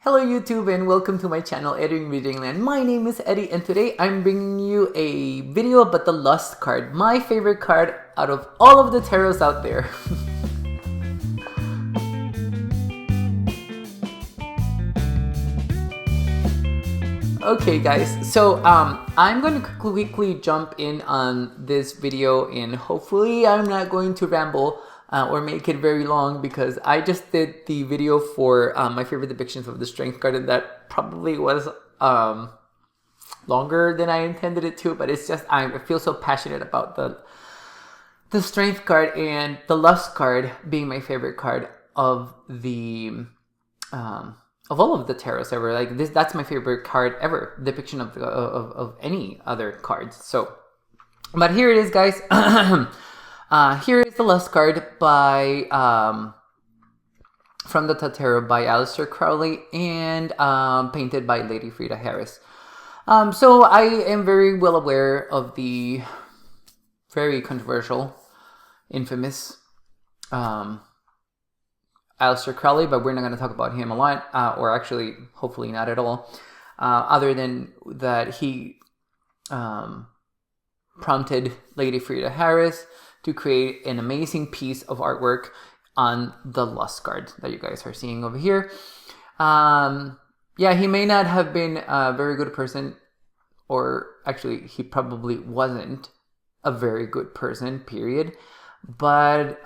Hello YouTube and welcome to my channel eddieinreadingland. My name is Eddie and today I'm bringing you a video about the Lust card, my favorite card out of all of the tarots out there. Okay guys, so I'm going to quickly jump in on this video and hopefully I'm not going to ramble or make it very long because I just did the video for my favorite depictions of the Strength card and that probably was longer than I intended it to, but it's just I feel so passionate about the Strength card and the Lust card being my favorite card of the of all of the tarots ever. Like this, that's my favorite card ever. Depiction of any other cards. So, but here it is, guys. Here is the Lust card by from the Tarot by Aleister Crowley and painted by Lady Frida Harris. So I am very well aware of the very controversial, infamous Aleister Crowley, but we're not going to talk about him a lot, or actually, hopefully not at all, other than that he prompted Lady Frida Harris to create an amazing piece of artwork on the Lust card that you guys are seeing over here. Yeah, he may not have been a very good person, or actually, he probably wasn't a very good person, period. But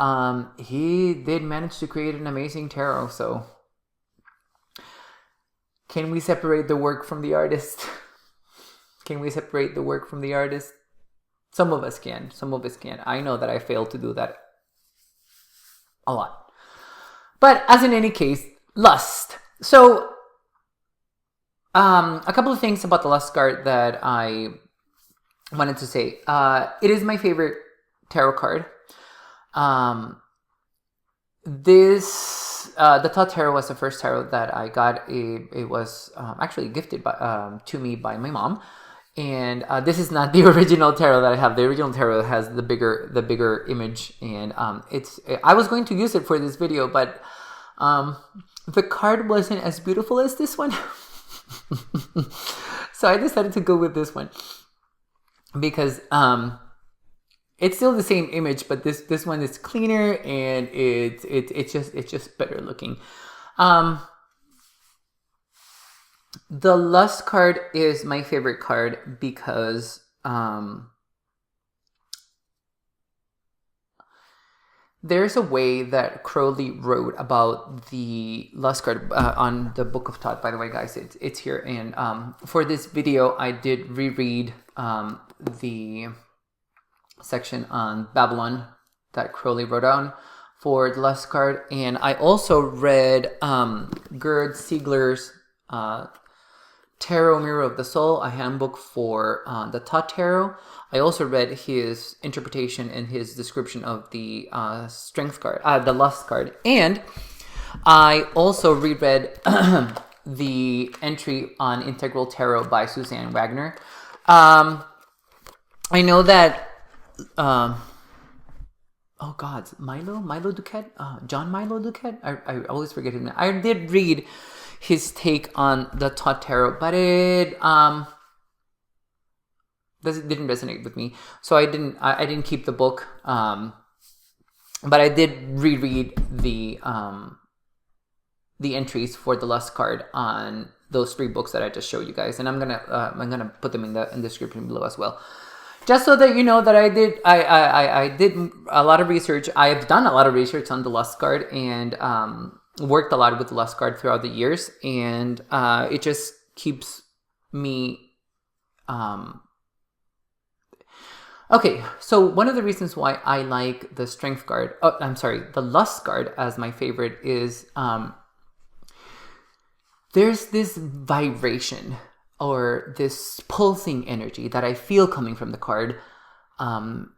he did manage to create an amazing tarot, so can we separate the work from the artist? Can we separate the work from the artist? Some of us can, some of us can't. I know that I failed to do that a lot. But as in any case, Lust. So, a couple of things about the Lust card that I wanted to say. It is my favorite tarot card. The Tot Tarot was the first tarot that I got. It was actually gifted by, to me by my mom, and this is not the original tarot that I have. The original tarot has the bigger image, and I was going to use it for this video, but the card wasn't as beautiful as this one, so I decided to go with this one because it's still the same image, but this one is cleaner and it's just better looking. The Lust card is my favorite card because there's a way that Crowley wrote about the Lust card on the Book of Tot. By the way, guys, it's here, and for this video I did reread the section on Babylon that Crowley wrote down for the Lust card, and I also read Gerd Siegler's Tarot Mirror of the Soul, a handbook for the Tot Tarot. I also read his interpretation and his description of the Strength card, the Lust card, and I also reread the entry on Integral Tarot by Suzanne Wagner. I know that oh God, Milo Duquette, John Milo Duquette. I always forget his name. I did read his take on the Tot Tarot, but it didn't resonate with me, so I didn't keep the book. But I did reread the entries for the Lust card on those 3 books that I just showed you guys, and I'm gonna put them in the description below as well. Just so that you know that I did a lot of research. I have done a lot of research on the Lust card and worked a lot with the Lust card throughout the years, and it just keeps me. Okay, so one of the reasons why I like the Strength card, the Lust card as my favorite is there's this vibration or this pulsing energy that I feel coming from the card, from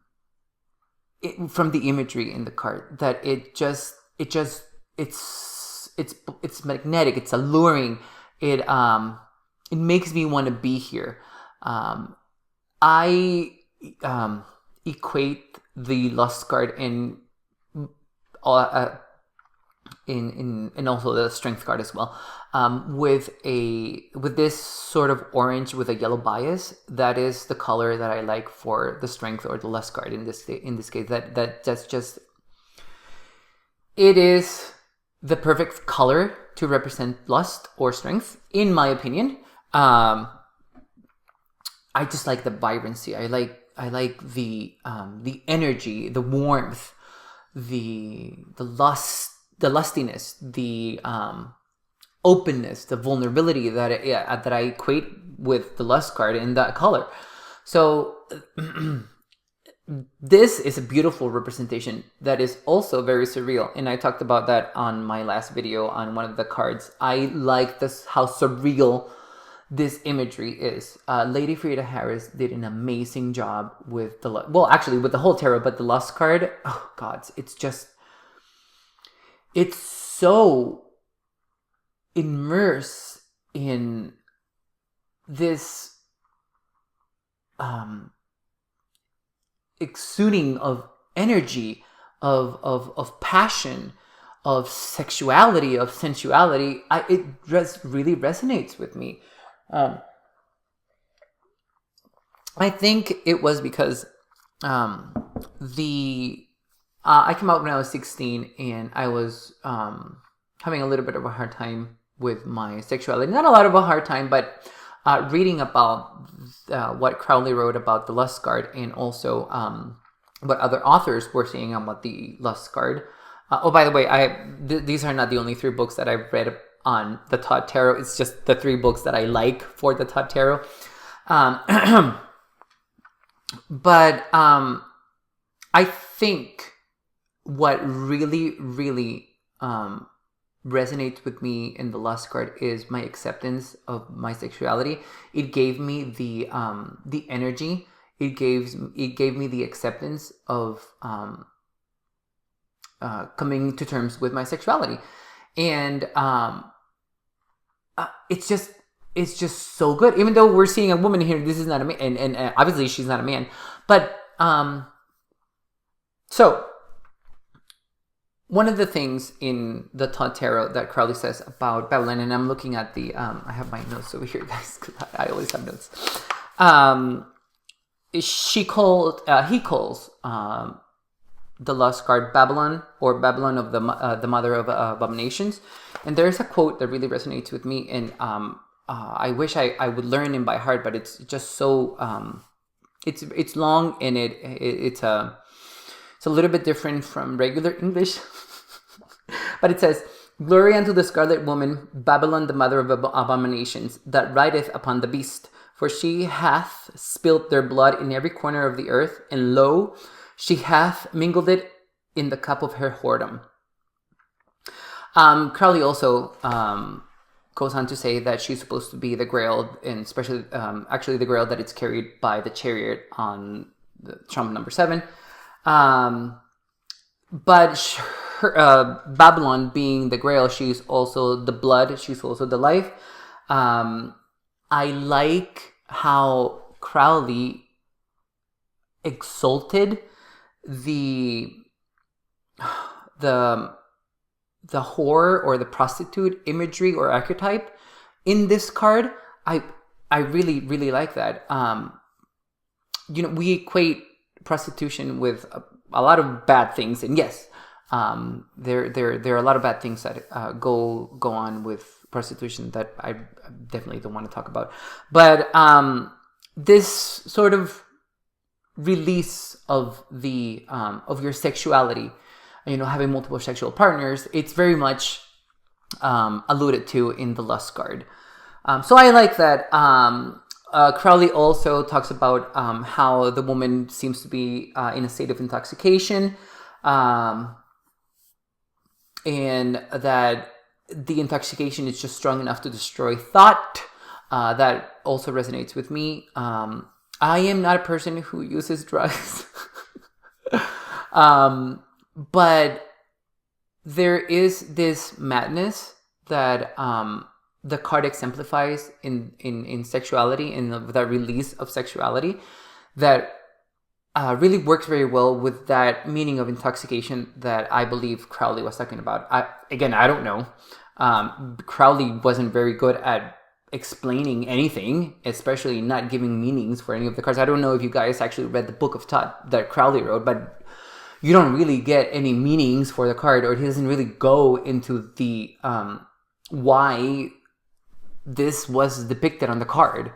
the imagery in the card, that it's magnetic, it's alluring, it makes me want to be here. I equate the Lust card in and also the strength card as well, with this sort of orange with a yellow bias. That is the color that I like for the strength or the lust card in this case. That's just, it is the perfect color to represent lust or strength, in my opinion. I just like the vibrancy. I like the energy, the warmth, the lust, the lustiness, the openness, the vulnerability that I equate with the lust card in that color. So this is a beautiful representation that is also very surreal, and I talked about that on my last video on one of the cards. I like this, how surreal this imagery is. Lady Frida Harris did an amazing job with with the whole tarot, but the lust card, oh god, it's so immersed in this exuding of energy, of passion, of sexuality, of sensuality. It really resonates with me. I think it was because I came out when I was 16, and I was having a little bit of a hard time with my sexuality. Not a lot of a hard time, but reading about what Crowley wrote about the lust card, and also what other authors were saying about the lust card. Oh, by the way, these are not the only 3 books that I've read on the Tot Tarot. It's just the 3 books that I like for the Tot Tarot. But I think what really, really resonates with me in the lust card is my acceptance of my sexuality. It gave me the energy. It gave me the acceptance of coming to terms with my sexuality, and it's just so good. Even though we're seeing a woman here, this is not a man, and obviously she's not a man, but so. One of the things in the Tot Tarot that Crowley says about Babylon, and I'm looking at the, I have my notes over here, guys, because I always have notes. He calls the lust card Babylon, or Babylon of the mother of abominations. And there's a quote that really resonates with me, and I wish I would learn it by heart, but it's just so, it's long, and it's a little bit different from regular English. But it says, "Glory unto the scarlet woman, Babylon, the mother of abominations, that rideth upon the beast. For she hath spilt their blood in every corner of the earth, and lo, she hath mingled it in the cup of her whoredom." Crowley also goes on to say that she's supposed to be the Grail, and especially actually the Grail that it's carried by the chariot on the Trump number 7. But Babylon being the Grail, she's also the blood, she's also the life. I like how Crowley exalted the whore or the prostitute imagery or archetype in this card. I really, really like that. We equate prostitution with a lot of bad things, and yes, there are a lot of bad things that go on with prostitution that I definitely don't want to talk about. But this sort of release of the of your sexuality, having multiple sexual partners, it's very much alluded to in the lust card. So I like that. Crowley also talks about how the woman seems to be in a state of intoxication, and that the intoxication is just strong enough to destroy thought. That also resonates with me. I am not a person who uses drugs, but there is this madness that the card exemplifies in sexuality, in the release of sexuality, that really works very well with that meaning of intoxication that I believe Crowley was talking about. I don't know. Crowley wasn't very good at explaining anything, especially not giving meanings for any of the cards. I don't know if you guys actually read the book of Tot that Crowley wrote, but you don't really get any meanings for the card, or he doesn't really go into the why this was depicted on the card.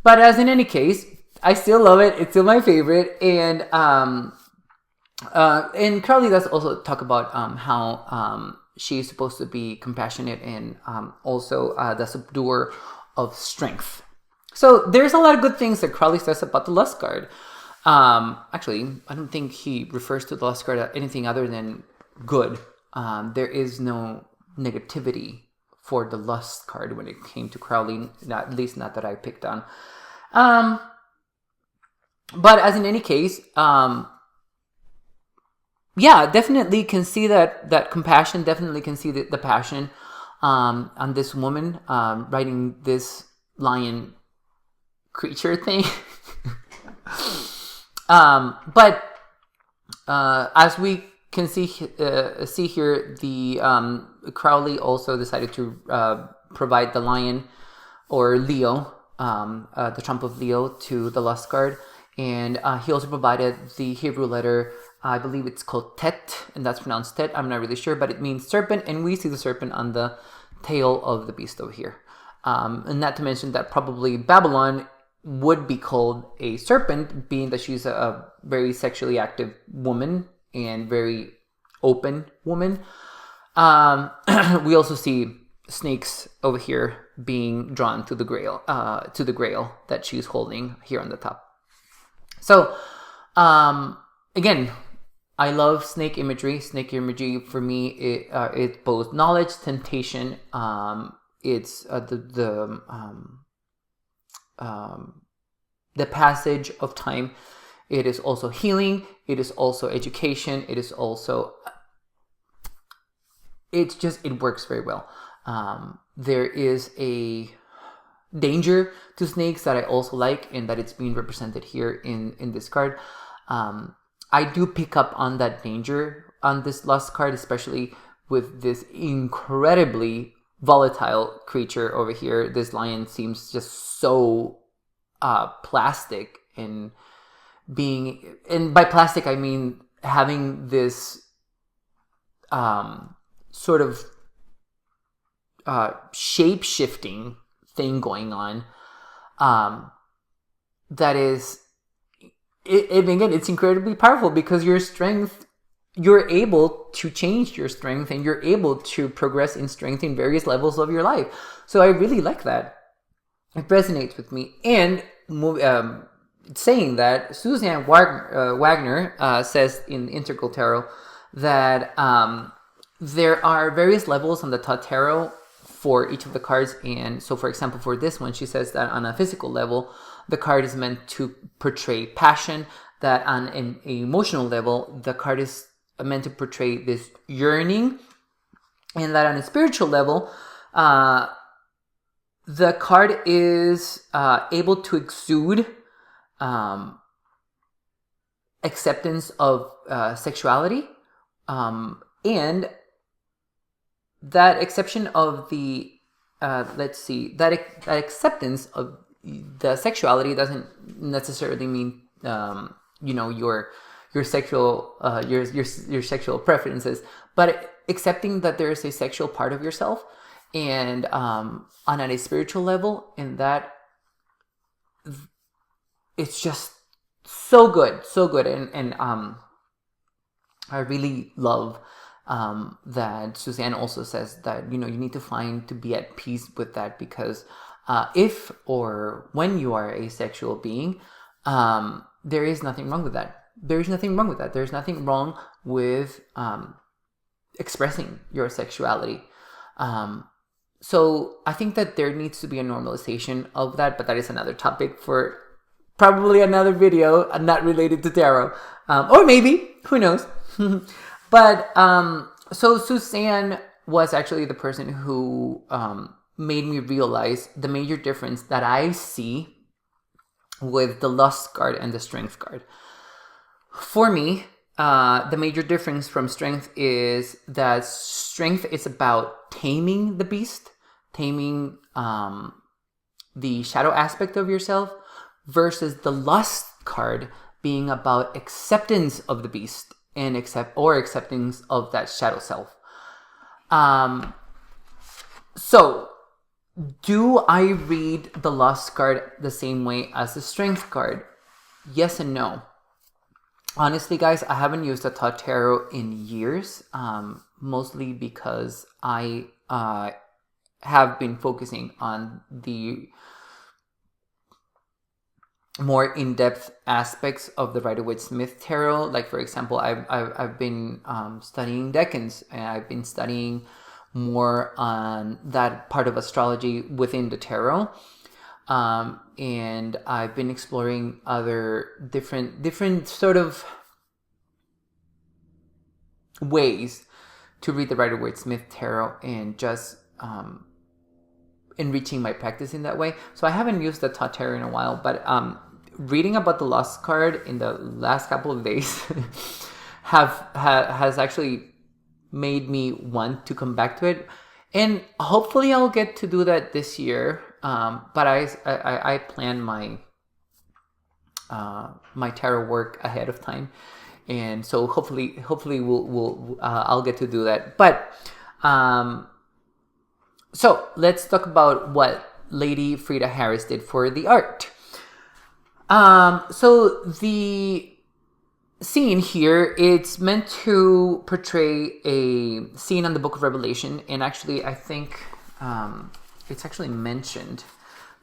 But as in any case, I still love it. It's still my favorite. And Crowley does also talk about how she's supposed to be compassionate and also the subduer of strength. So there's a lot of good things that Crowley says about the Lust card. Actually, I don't think he refers to the Lust card as anything other than good. There is no negativity for the Lust card when it came to Crowley, at least not that I picked on. But as in any case, definitely can see that compassion, definitely can see the passion on this woman writing this lion creature thing. But as we can see here, the Crowley also decided to provide the lion, or Leo, the trump of Leo, to the Lust card. And he also provided the Hebrew letter, I believe it's called Tet, and that's pronounced Tet. I'm not really sure, but it means serpent, and we see the serpent on the tail of the beast over here. And not to mention that probably Babylon would be called a serpent, being that she's a very sexually active woman and very open woman. We also see snakes over here being drawn to the grail that she's holding here on the top. So, again, I love snake imagery. Snake imagery for me, it's both knowledge, temptation. It's the passage of time. It is also healing. It is also education. It is also. It works very well. There is a danger to snakes that I also like, and that it's being represented here in this card. I do pick up on that danger on this Lust card, especially with this incredibly volatile creature over here. This lion seems just so plastic, and by plastic I mean having this sort of shape-shifting thing going on, that is, again, it's incredibly powerful, because your strength, you're able to change your strength, and you're able to progress in strength in various levels of your life. So I really like that. It resonates with me. And saying that, Suzanne Wagner says in Integral Tarot that there are various levels on the Tot Tarot for each of the cards. And so, for example, for this one, she says that on a physical level, the card is meant to portray passion, that on an emotional level, the card is meant to portray this yearning, and that on a spiritual level, the card is able to exude acceptance of sexuality, and that exception of the that acceptance of the sexuality doesn't necessarily mean your sexual your sexual preferences, but accepting that there is a sexual part of yourself, and on a spiritual level, and that it's just so good, and I really love that Suzanne also says that you need to be at peace with that, because if or when you are a sexual being, there is nothing wrong with that. There's nothing wrong with that. There's nothing wrong with expressing your sexuality. So I think that there needs to be a normalization of that, but that is another topic for probably another video, not related to tarot, or maybe, who knows. But so Suzanne was actually the person who made me realize the major difference that I see with the Lust card and the Strength card. For me, the major difference from strength is that strength is about taming the beast, taming the shadow aspect of yourself, versus the lust card being about acceptance of the beast and acceptance of that shadow self. So, do I read the lust card the same way as the strength card? Yes and no. Honestly, guys, I haven't used the Tot Tarot in years, mostly because I have been focusing on the more in-depth aspects of the Rider-Waite-Smith Tarot. Like, for example, I've been studying decans, and I've been studying more on that part of astrology within the tarot. And I've been exploring other different sort of ways to read the Rider-Waite-Smith Tarot and just enriching my practice in that way. So I haven't used the Tot Tarot in a while, but reading about the Lust card in the last couple of days has actually made me want to come back to it, and hopefully I'll get to do that this year. But I plan my my tarot work ahead of time, and so hopefully I'll get to do that. But so let's talk about what Lady Frida Harris did for the art. So the scene here, it's meant to portray a scene on the Book of Revelation, and actually I think it's actually mentioned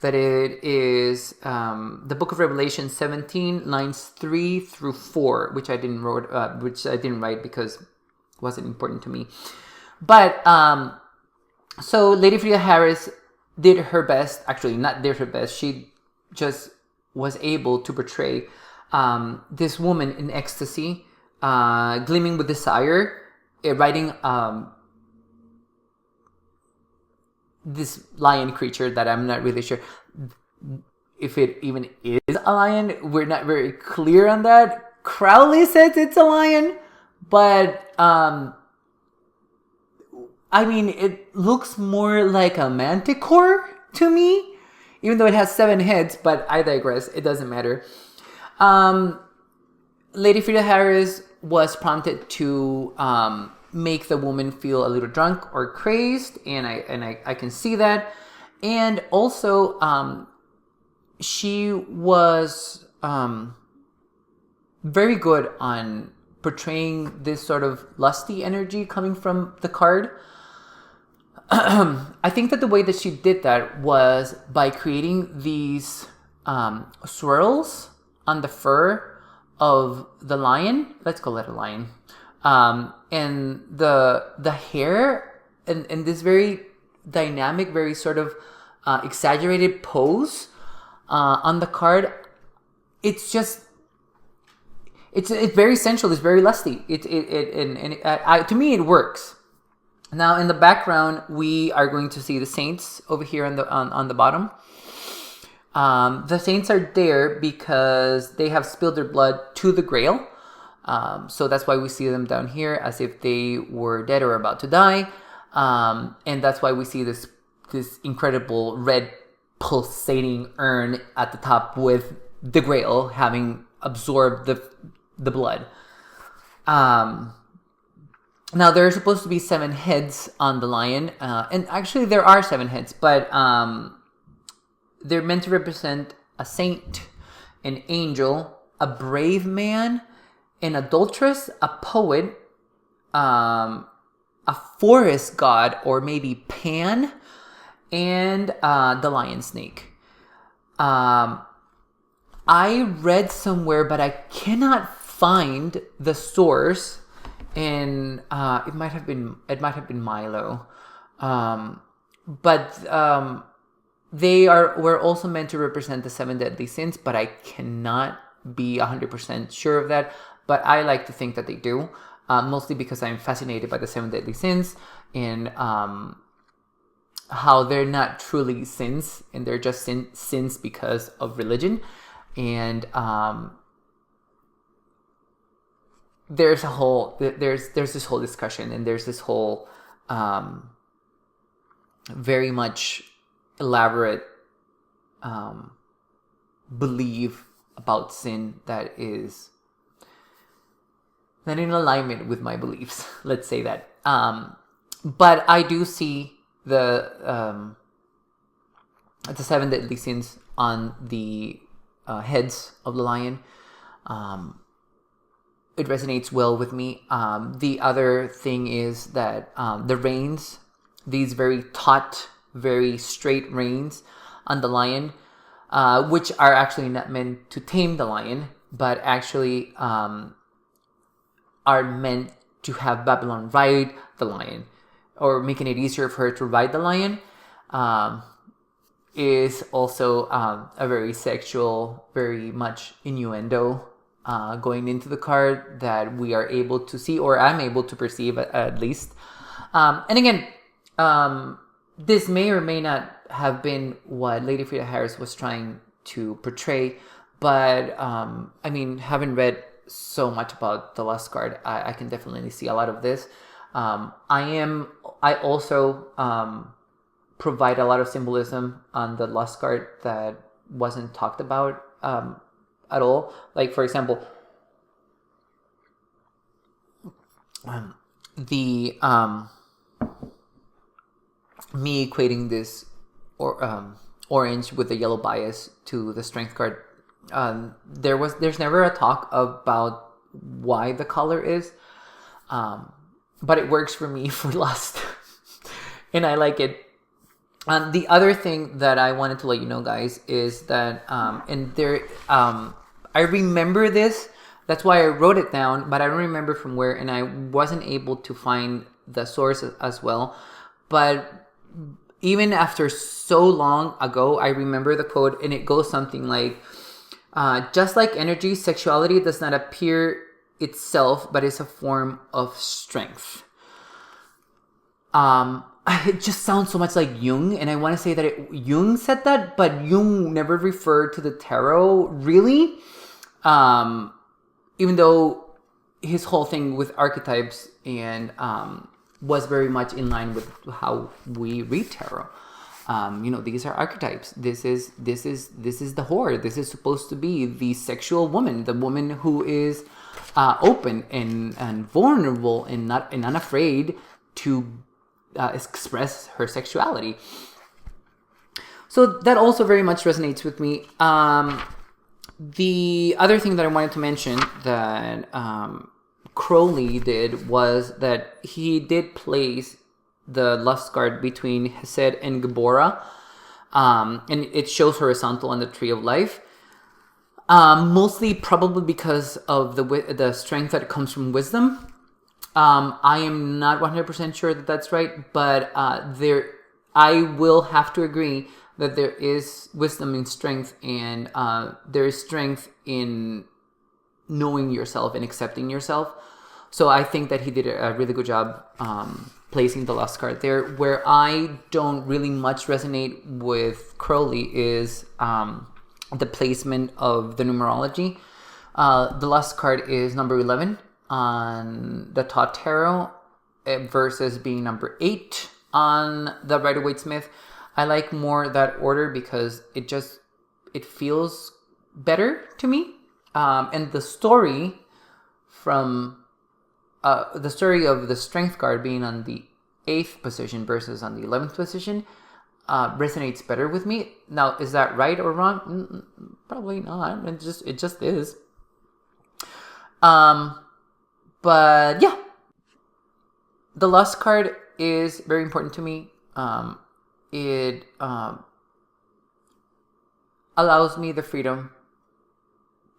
that it is the Book of Revelation 17 lines 3 through 4, which I didn't write because it wasn't important to me. But so Lady Frida Harris did her best. Actually, not did her best. She just was able to portray this woman in ecstasy, gleaming with desire, riding this lion creature that I'm not really sure if it even is a lion. We're not very clear on that. Crowley says it's a lion, but I mean, it looks more like a manticore to me, even though it has 7 heads, but I digress. It doesn't matter. Lady Frida Harris was prompted to make the woman feel a little drunk or crazed, and I can see that. And also, she was very good on portraying this sort of lusty energy coming from the card. I think that the way that she did that was by creating these swirls on the fur of the lion. Let's call it a lion. And the hair and this very dynamic, very sort of exaggerated pose on the card. It's just it's very sensual. It's very lusty. To me it works. Now in the background we are going to see the saints over here on the bottom. The saints are there because they have spilled their blood to the Grail. So that's why we see them down here as if they were dead or about to die. And that's why we see this incredible red pulsating urn at the top with the Grail having absorbed the blood. Now there are supposed to be 7 heads on the lion. And actually there are 7 heads, but they're meant to represent a saint, an angel, a brave man, an adulteress, a poet, a forest god, or maybe Pan, and the lion snake. I read somewhere, but I cannot find the source, and it might have been Milo, but they were also meant to represent the 7 deadly sins, but I cannot be 100% sure of that. But I like to think that they do, mostly because I'm fascinated by the 7 deadly sins and how they're not truly sins, and they're just sins because of religion. And there's this whole discussion, and there's this whole very much elaborate belief about sin that is not in alignment with my beliefs. Let's say that. But I do see the 7 deadly sins on the heads of the lion. It resonates well with me. The other thing is that the reins, these very taut, very straight reins on the lion, which are actually not meant to tame the lion, but actually are meant to have Babylon ride the lion, or making it easier for her to ride the lion, is also a very sexual, very much innuendo going into the card that we are able to see, or I'm able to perceive at least. And again, this may or may not have been what Lady Frida Harris was trying to portray, but I mean, having read so much about the Lust card, I can definitely see a lot of this. I also provide a lot of symbolism on the Lust card that wasn't talked about at all. Like, for example, the me equating this orange with the yellow bias to the Strength card. There's never a talk about why the color is, but it works for me for Lust, and I like it. The other thing that I wanted to let you know, guys, is that I remember this. That's why I wrote it down, but I don't remember from where, and I wasn't able to find the source as well. But even after so long ago, I remember the quote, and it goes something like, just like energy, sexuality does not appear itself, but is a form of strength. It just sounds so much like Jung, and I want to say that Jung said that, but Jung never referred to the tarot, really. Even though his whole thing with archetypes and was very much in line with how we read tarot. These are archetypes. This is the whore. This is supposed to be the sexual woman, the woman who is open and vulnerable and unafraid to express her sexuality. So that also very much resonates with me. The other thing that I wanted to mention that Crowley did was that he did place the Lust card between Chesed and Gibora, and it shows horizontal on the Tree of Life. Mostly probably because of the strength that comes from wisdom. I am not 100% sure that that's right, but I will have to agree that there is wisdom in strength, and there is strength in knowing yourself and accepting yourself. So I think that he did a really good job placing the Lust card there. Where I don't really much resonate with Crowley is the placement of the numerology. The Lust card is number 11 on the Taut Tarot versus being number 8 on the Rider-Waite-Smith. I like more that order because it feels better to me. And the story from the story of the Strength card being on the 8th position versus on the 11th position resonates better with me. Now, is that right or wrong? Probably not. It just is. But yeah, the Lust card is very important to me. It allows me the freedom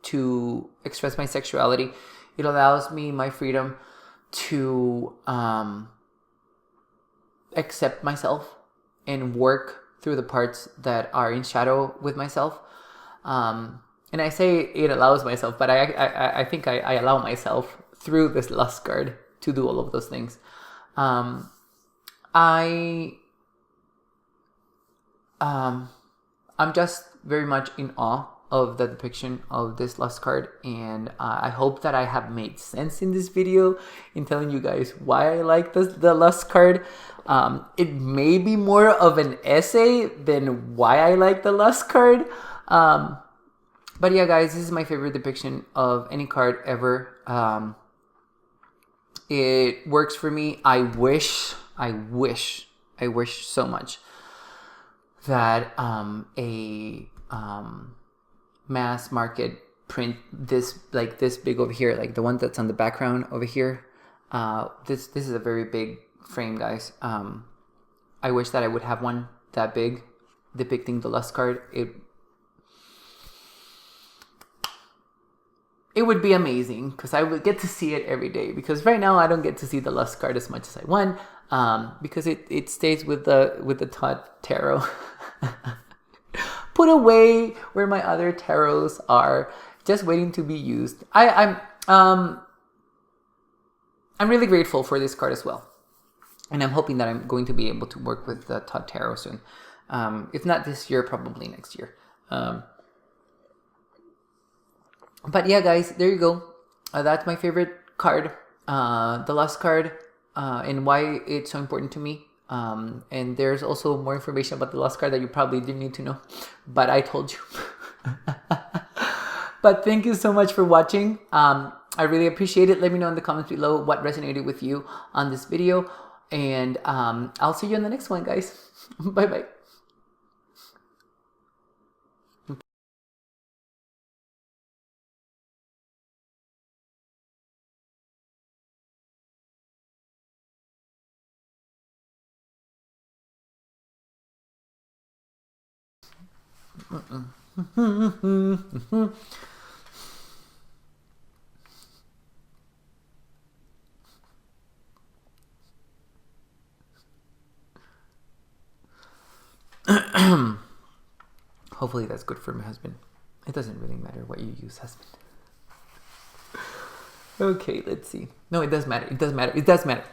to express my sexuality. It allows me my freedom to accept myself and work through the parts that are in shadow with myself. And I say it allows myself, but I think I allow myself through this Lust card to do all of those things. I'm just very much in awe of the depiction of this lust card, and I hope that I have made sense in this video in telling you guys why I like the lust card. It may be more of an essay than why I like the lust card. But yeah, guys, this is my favorite depiction of any card ever. It works for me. I wish so much that a mass market print this big over here, like the one that's on the background over here. This is a very big frame, guys. I wish that I would have one that big depicting the lust card. It would be amazing because I would get to see it every day, because right now I don't get to see the lust card as much as I want, because it stays with the Tot tarot put away where my other tarots are, just waiting to be used. I'm really grateful for this card as well, and I'm hoping that I'm going to be able to work with the Tot tarot soon. If not this year, probably next year. But yeah, guys, there you go. That's my favorite card, the lust card, and why it's so important to me. And there's also more information about the lust card that you probably didn't need to know, but I told you. But thank you so much for watching. I really appreciate it. Let me know in the comments below what resonated with you on this video, and I'll see you in the next one, guys. Bye bye. Hopefully that's good for my husband. It doesn't really matter what you use, husband. Okay, let's see. No, it does matter. It does matter. It does matter.